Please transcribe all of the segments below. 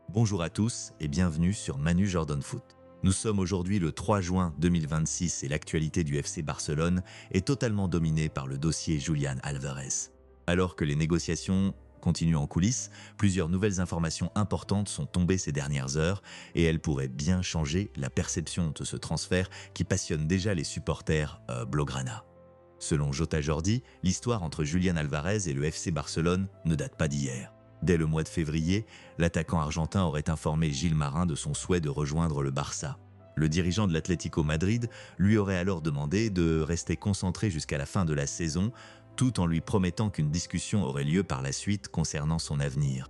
Bonjour à tous et bienvenue sur Manu Jordan Foot. Nous sommes aujourd'hui le 3 juin 2026 et l'actualité du FC Barcelone est totalement dominée par le dossier Julián Álvarez. Alors que les négociations continuent en coulisses, plusieurs nouvelles informations importantes sont tombées ces dernières heures et elles pourraient bien changer la perception de ce transfert qui passionne déjà les supporters blaugrana. Selon Jota Jordi, l'histoire entre Julián Álvarez et le FC Barcelone ne date pas d'hier. Dès le mois de février, l'attaquant argentin aurait informé Gilles Marin de son souhait de rejoindre le Barça. Le dirigeant de l'Atlético Madrid lui aurait alors demandé de rester concentré jusqu'à la fin de la saison, tout en lui promettant qu'une discussion aurait lieu par la suite concernant son avenir.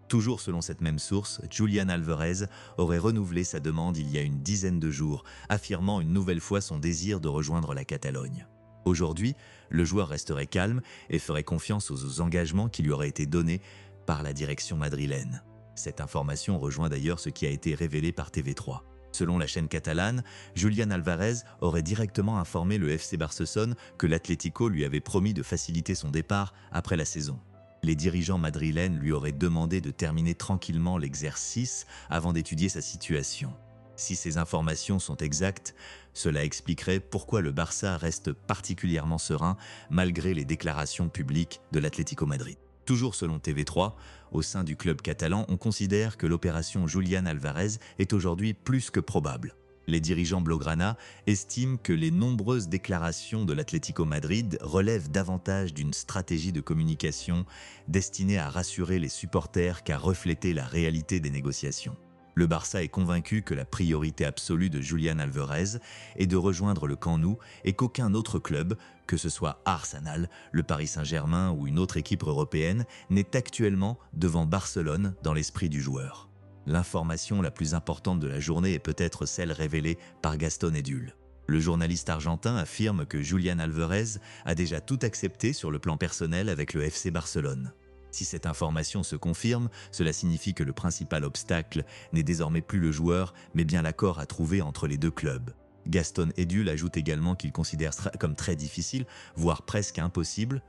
Toujours selon cette même source, Julián Álvarez aurait renouvelé sa demande il y a une dizaine de jours, affirmant une nouvelle fois son désir de rejoindre la Catalogne. Aujourd'hui, le joueur resterait calme et ferait confiance aux engagements qui lui auraient été donnés par la direction madrilène. Cette information rejoint d'ailleurs ce qui a été révélé par TV3. Selon la chaîne catalane, Julián Álvarez aurait directement informé le FC Barcelone que l'Atlético lui avait promis de faciliter son départ après la saison. Les dirigeants madrilènes lui auraient demandé de terminer tranquillement l'exercice avant d'étudier sa situation. Si ces informations sont exactes, cela expliquerait pourquoi le Barça reste particulièrement serein malgré les déclarations publiques de l'Atlético Madrid. Toujours selon TV3, au sein du club catalan, on considère que l'opération Julián Álvarez est aujourd'hui plus que probable. Les dirigeants blaugrana estiment que les nombreuses déclarations de l'Atlético Madrid relèvent davantage d'une stratégie de communication destinée à rassurer les supporters qu'à refléter la réalité des négociations. Le Barça est convaincu que la priorité absolue de Julián Álvarez est de rejoindre le Camp Nou et qu'aucun autre club, que ce soit Arsenal, le Paris Saint-Germain ou une autre équipe européenne, n'est actuellement devant Barcelone dans l'esprit du joueur. L'information la plus importante de la journée est peut-être celle révélée par Gaston Edul. Le journaliste argentin affirme que Julián Álvarez a déjà tout accepté sur le plan personnel avec le FC Barcelone. Si cette information se confirme, cela signifie que le principal obstacle n'est désormais plus le joueur, mais bien l'accord à trouver entre les deux clubs. Gaston Edul ajoute également qu'il considère comme très difficile, voire presque impossible,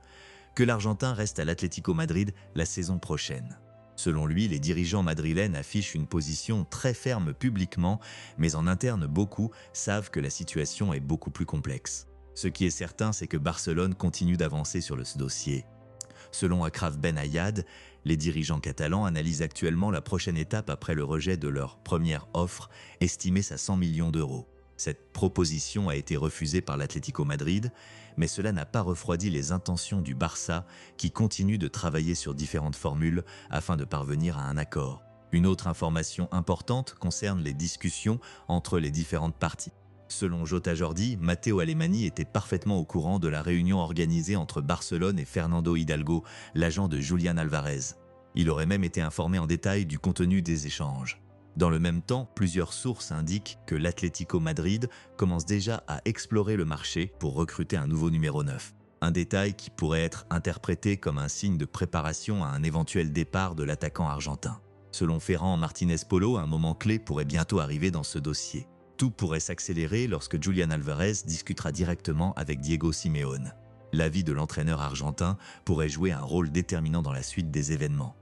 que l'Argentin reste à l'Atlético Madrid la saison prochaine. Selon lui, les dirigeants madrilènes affichent une position très ferme publiquement, mais en interne beaucoup savent que la situation est beaucoup plus complexe. Ce qui est certain, c'est que Barcelone continue d'avancer sur ce dossier. Selon Achraf Ben Ayyad, les dirigeants catalans analysent actuellement la prochaine étape après le rejet de leur première offre, estimée à 100 millions d'euros. Cette proposition a été refusée par l'Atlético Madrid, mais cela n'a pas refroidi les intentions du Barça qui continue de travailler sur différentes formules afin de parvenir à un accord. Une autre information importante concerne les discussions entre les différentes parties. Selon Jota Jordi, Matteo Alemany était parfaitement au courant de la réunion organisée entre Barcelone et Fernando Hidalgo, l'agent de Julián Álvarez. Il aurait même été informé en détail du contenu des échanges. Dans le même temps, plusieurs sources indiquent que l'Atlético Madrid commence déjà à explorer le marché pour recruter un nouveau numéro 9. Un détail qui pourrait être interprété comme un signe de préparation à un éventuel départ de l'attaquant argentin. Selon Ferran Martínez Polo, un moment clé pourrait bientôt arriver dans ce dossier. Tout pourrait s'accélérer lorsque Julián Álvarez discutera directement avec Diego Simeone. L'avis de l'entraîneur argentin pourrait jouer un rôle déterminant dans la suite des événements.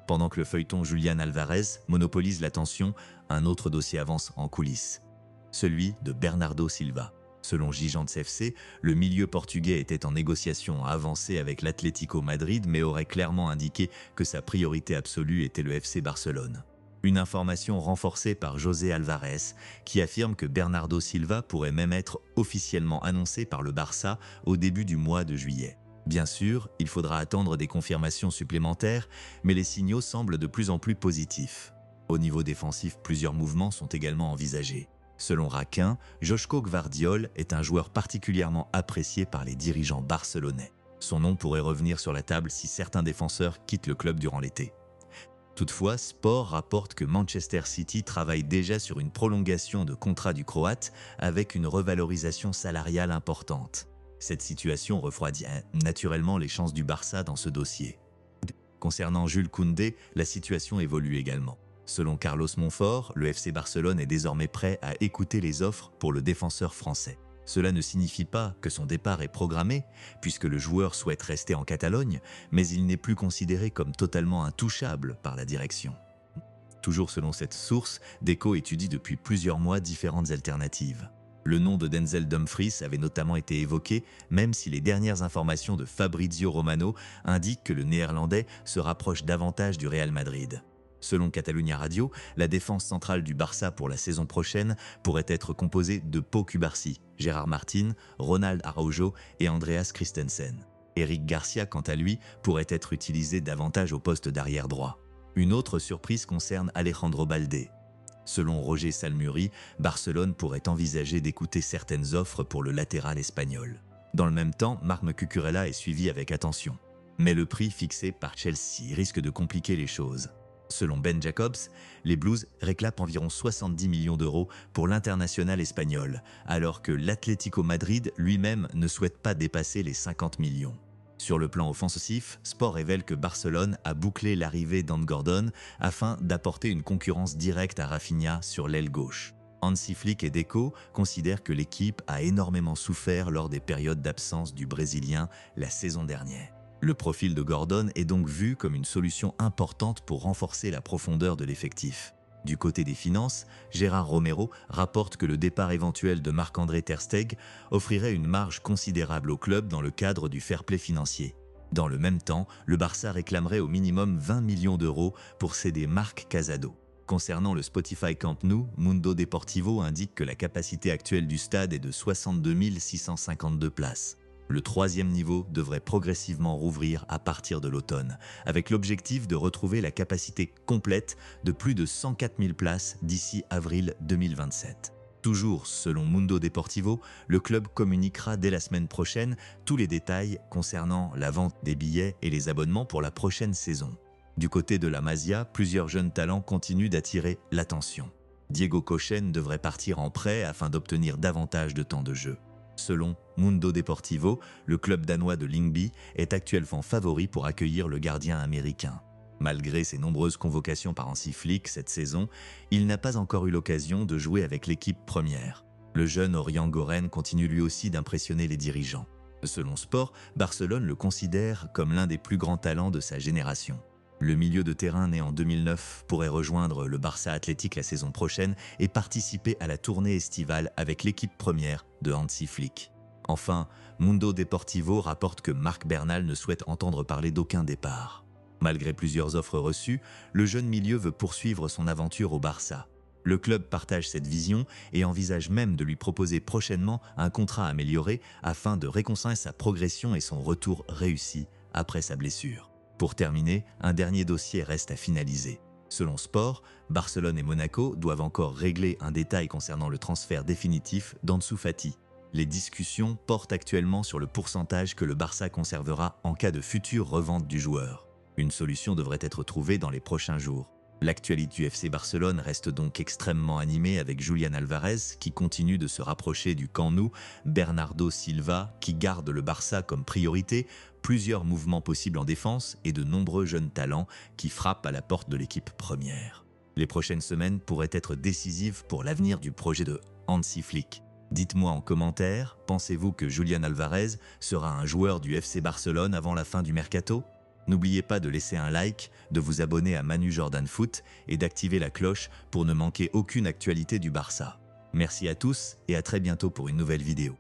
Pendant que le feuilleton Julián Álvarez monopolise l'attention, un autre dossier avance en coulisses. Celui de Bernardo Silva. Selon Gigantes FC, le milieu portugais était en négociation avancée avec l'Atlético Madrid mais aurait clairement indiqué que sa priorité absolue était le FC Barcelone. Une information renforcée par José Alvarez qui affirme que Bernardo Silva pourrait même être officiellement annoncé par le Barça au début du mois de juillet. Bien sûr, il faudra attendre des confirmations supplémentaires, mais les signaux semblent de plus en plus positifs. Au niveau défensif, plusieurs mouvements sont également envisagés. Selon Raquin, Joško Gvardiol est un joueur particulièrement apprécié par les dirigeants barcelonais. Son nom pourrait revenir sur la table si certains défenseurs quittent le club durant l'été. Toutefois, Sport rapporte que Manchester City travaille déjà sur une prolongation de contrat du Croate avec une revalorisation salariale importante. Cette situation refroidit naturellement les chances du Barça dans ce dossier. Concernant Jules Koundé, la situation évolue également. Selon Carlos Monfort, le FC Barcelone est désormais prêt à écouter les offres pour le défenseur français. Cela ne signifie pas que son départ est programmé, puisque le joueur souhaite rester en Catalogne, mais il n'est plus considéré comme totalement intouchable par la direction. Toujours selon cette source, Deco étudie depuis plusieurs mois différentes alternatives. Le nom de Denzel Dumfries avait notamment été évoqué, même si les dernières informations de Fabrizio Romano indiquent que le Néerlandais se rapproche davantage du Real Madrid. Selon Catalunya Radio, la défense centrale du Barça pour la saison prochaine pourrait être composée de Pau Cubarsí, Gérard Martin, Ronald Araujo et Andreas Christensen. Eric Garcia, quant à lui, pourrait être utilisé davantage au poste d'arrière droit. Une autre surprise concerne Alejandro Balde. Selon Roger Salmuri, Barcelone pourrait envisager d'écouter certaines offres pour le latéral espagnol. Dans le même temps, Marc Cucurella est suivi avec attention. Mais le prix fixé par Chelsea risque de compliquer les choses. Selon Ben Jacobs, les Blues réclament environ 70 millions d'euros pour l'international espagnol, alors que l'Atlético Madrid lui-même ne souhaite pas dépasser les 50 millions. Sur le plan offensif, Sport révèle que Barcelone a bouclé l'arrivée d'Andy Gordon afin d'apporter une concurrence directe à Rafinha sur l'aile gauche. Hansi Flick et Deco considèrent que l'équipe a énormément souffert lors des périodes d'absence du Brésilien la saison dernière. Le profil de Gordon est donc vu comme une solution importante pour renforcer la profondeur de l'effectif. Du côté des finances, Gérard Romero rapporte que le départ éventuel de Marc-André Ter Stegen offrirait une marge considérable au club dans le cadre du fair play financier. Dans le même temps, le Barça réclamerait au minimum 20 millions d'euros pour céder Marc Casado. Concernant le Spotify Camp Nou, Mundo Deportivo indique que la capacité actuelle du stade est de 62 652 places. Le troisième niveau devrait progressivement rouvrir à partir de l'automne, avec l'objectif de retrouver la capacité complète de plus de 104 000 places d'ici avril 2027. Toujours selon Mundo Deportivo, le club communiquera dès la semaine prochaine tous les détails concernant la vente des billets et les abonnements pour la prochaine saison. Du côté de la Masia, plusieurs jeunes talents continuent d'attirer l'attention. Diego Kochen devrait partir en prêt afin d'obtenir davantage de temps de jeu. Selon Mundo Deportivo, le club danois de Lyngby est actuellement favori pour accueillir le gardien américain. Malgré ses nombreuses convocations par Hansi Flick cette saison, il n'a pas encore eu l'occasion de jouer avec l'équipe première. Le jeune Orián Goren continue lui aussi d'impressionner les dirigeants. Selon Sport, Barcelone le considère comme l'un des plus grands talents de sa génération. Le milieu de terrain né en 2009 pourrait rejoindre le Barça Athletic la saison prochaine et participer à la tournée estivale avec l'équipe première de Hansi Flick. Enfin, Mundo Deportivo rapporte que Marc Bernal ne souhaite entendre parler d'aucun départ. Malgré plusieurs offres reçues, le jeune milieu veut poursuivre son aventure au Barça. Le club partage cette vision et envisage même de lui proposer prochainement un contrat amélioré afin de réconcilier sa progression et son retour réussi après sa blessure. Pour terminer, un dernier dossier reste à finaliser. Selon Sport, Barcelone et Monaco doivent encore régler un détail concernant le transfert définitif d'Ansu Fati. Les discussions portent actuellement sur le pourcentage que le Barça conservera en cas de future revente du joueur. Une solution devrait être trouvée dans les prochains jours. L'actualité du FC Barcelone reste donc extrêmement animée avec Julián Alvarez qui continue de se rapprocher du Camp Nou, Bernardo Silva qui garde le Barça comme priorité, plusieurs mouvements possibles en défense et de nombreux jeunes talents qui frappent à la porte de l'équipe première. Les prochaines semaines pourraient être décisives pour l'avenir du projet de Hansi Flick. Dites-moi en commentaire, pensez-vous que Julián Alvarez sera un joueur du FC Barcelone avant la fin du mercato ? N'oubliez pas de laisser un like, de vous abonner à Manu Jordan Foot et d'activer la cloche pour ne manquer aucune actualité du Barça. Merci à tous et à très bientôt pour une nouvelle vidéo.